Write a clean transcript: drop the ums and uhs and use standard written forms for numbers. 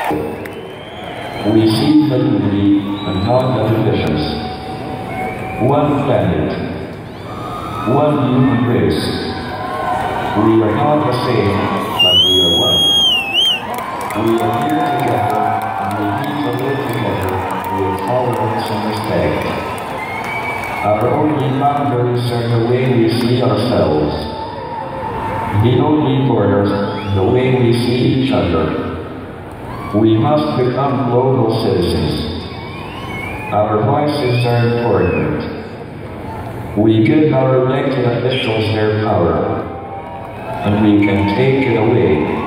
We seek the unity and not the divisions. One planet, one human race. We are not the same, but we are one. We are here together, and we need to live together with tolerance and respect. Our only boundaries are the way we see ourselves. The only borders, the way we see each other. We must become global citizens. Our voices are important. We give our elected officials their power, and we can take it away.